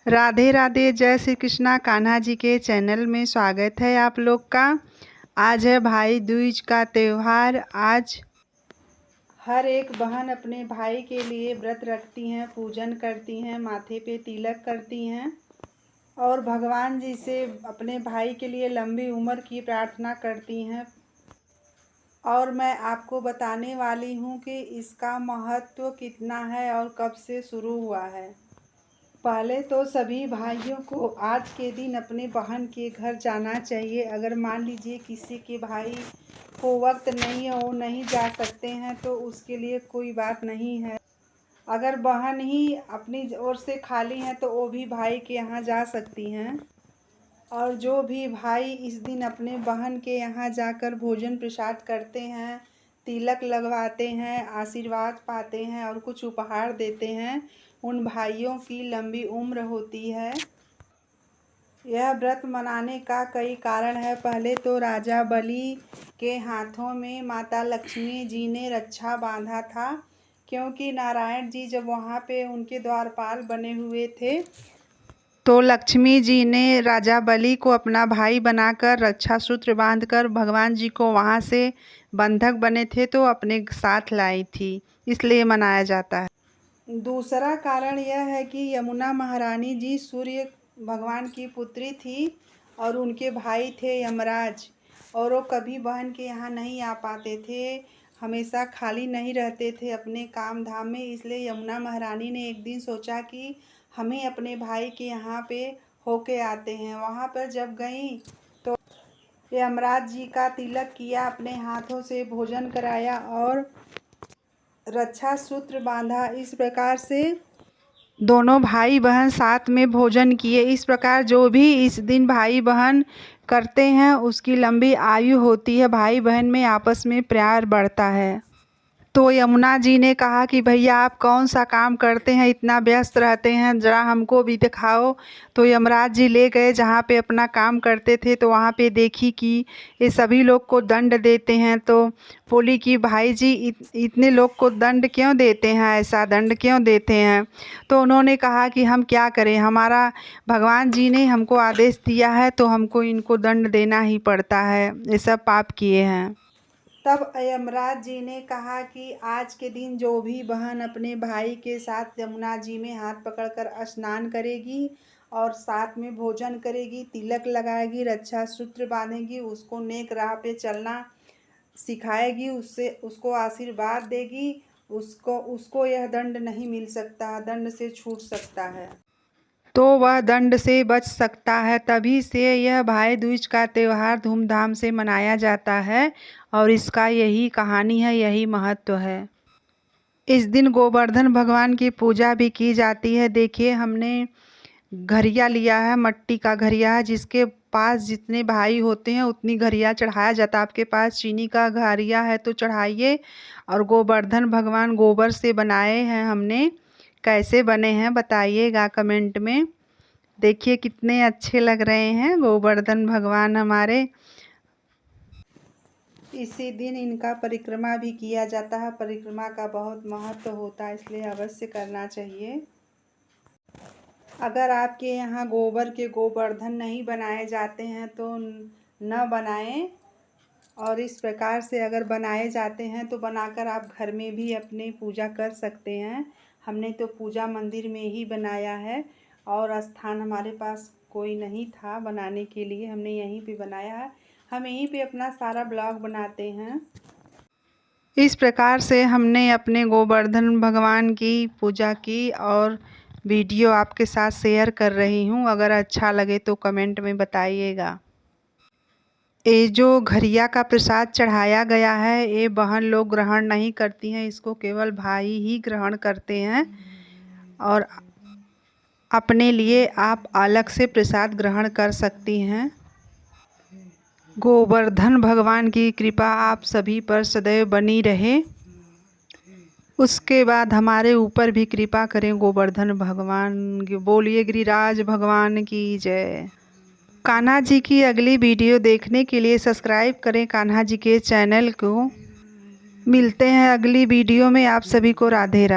राधे राधे, जय श्री कृष्णा। कान्हा जी के चैनल में स्वागत है आप लोग का। आज है भाई दूज का त्यौहार। आज हर एक बहन अपने भाई के लिए व्रत रखती हैं, पूजन करती हैं, माथे पे तिलक करती हैं और भगवान जी से अपने भाई के लिए लंबी उम्र की प्रार्थना करती हैं। और मैं आपको बताने वाली हूँ कि इसका महत्व कितना है और कब से शुरू हुआ है। पहले तो सभी भाइयों को आज के दिन अपने बहन के घर जाना चाहिए। अगर मान लीजिए किसी के भाई को वक्त नहीं है, वो नहीं जा सकते हैं, तो उसके लिए कोई बात नहीं है। अगर बहन ही अपनी ओर से खाली हैं तो वो भी भाई के यहाँ जा सकती हैं। और जो भी भाई इस दिन अपने बहन के यहाँ जाकर भोजन प्रसाद करते हैं, तिलक लगवाते हैं, आशीर्वाद पाते हैं और कुछ उपहार देते हैं, उन भाइयों की लंबी उम्र होती है। यह व्रत मनाने का कई कारण है। पहले तो राजा बलि के हाथों में माता लक्ष्मी जी ने रक्षा बांधा था, क्योंकि नारायण जी जब वहाँ पे उनके द्वारपाल बने हुए थे तो लक्ष्मी जी ने राजा बलि को अपना भाई बनाकर रक्षा सूत्र बांधकर भगवान जी को वहाँ से बंधक बने थे तो अपने साथ लाई थी, इसलिए मनाया जाता है। दूसरा कारण यह है कि यमुना महारानी जी सूर्य भगवान की पुत्री थी और उनके भाई थे यमराज, और वो कभी बहन के यहाँ नहीं आ पाते थे, हमेशा खाली नहीं रहते थे अपने काम धाम में। इसलिए यमुना महारानी ने एक दिन सोचा कि हमें अपने भाई के यहाँ पे होके आते हैं। वहाँ पर जब गई तो यमराज जी का तिलक किया, अपने हाथों से भोजन कराया और रक्षा सूत्र बांधा। इस प्रकार से दोनों भाई बहन साथ में भोजन किए। इस प्रकार जो भी इस दिन भाई बहन करते हैं उसकी लंबी आयु होती है, भाई बहन में आपस में प्यार बढ़ता है। तो यमुना जी ने कहा कि भैया आप कौन सा काम करते हैं, इतना व्यस्त रहते हैं, ज़रा हमको भी दिखाओ। तो यमराज जी ले गए जहाँ पे अपना काम करते थे, तो वहाँ पे देखी कि ये सभी लोग को दंड देते हैं। तो बोली कि भाई जी इतने लोग को दंड क्यों देते हैं, ऐसा दंड क्यों देते हैं। तो उन्होंने कहा कि हम क्या करें, हमारा भगवान जी ने हमको आदेश दिया है तो हमको इनको दंड देना ही पड़ता है, ये सब पाप किए हैं। तब यमराज जी ने कहा कि आज के दिन जो भी बहन अपने भाई के साथ यमुना जी में हाथ पकड़कर स्नान करेगी और साथ में भोजन करेगी, तिलक लगाएगी, रक्षा सूत्र बांधेगी, उसको नेक राह पे चलना सिखाएगी, उससे उसको आशीर्वाद देगी, उसको यह दंड नहीं मिल सकता, दंड से छूट सकता है, तो वह दंड से बच सकता है। तभी से यह भाई दूज का त्यौहार धूमधाम से मनाया जाता है और इसका यही कहानी है, यही महत्व है। इस दिन गोवर्धन भगवान की पूजा भी की जाती है। देखिए हमने घड़िया लिया है, मट्टी का घड़िया है, जिसके पास जितने भाई होते हैं उतनी घड़िया चढ़ाया जाता है। आपके पास चीनी का घड़िया है तो चढ़ाइए। और गोवर्धन भगवान गोबर से बनाए हैं हमने, कैसे बने हैं बताइएगा कमेंट में। देखिए कितने अच्छे लग रहे हैं गोवर्धन भगवान हमारे। इसी दिन इनका परिक्रमा भी किया जाता है। परिक्रमा का बहुत महत्व होता है, इसलिए अवश्य करना चाहिए। अगर आपके यहाँ गोबर के गोवर्धन नहीं बनाए जाते हैं तो न बनाएं, और इस प्रकार से अगर बनाए जाते हैं तो बनाकर आप घर में भी अपने पूजा कर सकते हैं। हमने तो पूजा मंदिर में ही बनाया है और स्थान हमारे पास कोई नहीं था बनाने के लिए, हमने यहीं पे बनाया है। हम यहीं पे अपना सारा ब्लॉग बनाते हैं। इस प्रकार से हमने अपने गोवर्धन भगवान की पूजा की और वीडियो आपके साथ शेयर कर रही हूँ। अगर अच्छा लगे तो कमेंट में बताइएगा। ये जो घड़िया का प्रसाद चढ़ाया गया है ये बहन लोग ग्रहण नहीं करती हैं, इसको केवल भाई ही ग्रहण करते हैं और अपने लिए आप अलग से प्रसाद ग्रहण कर सकती हैं। गोवर्धन भगवान की कृपा आप सभी पर सदैव बनी रहे। उसके बाद हमारे ऊपर भी कृपा करें गोवर्धन भगवान। बोलिए गिरिराज भगवान की जय। कान्हा जी की अगली वीडियो देखने के लिए सब्सक्राइब करें कान्हा जी के चैनल को। मिलते हैं अगली वीडियो में। आप सभी को राधे राधे।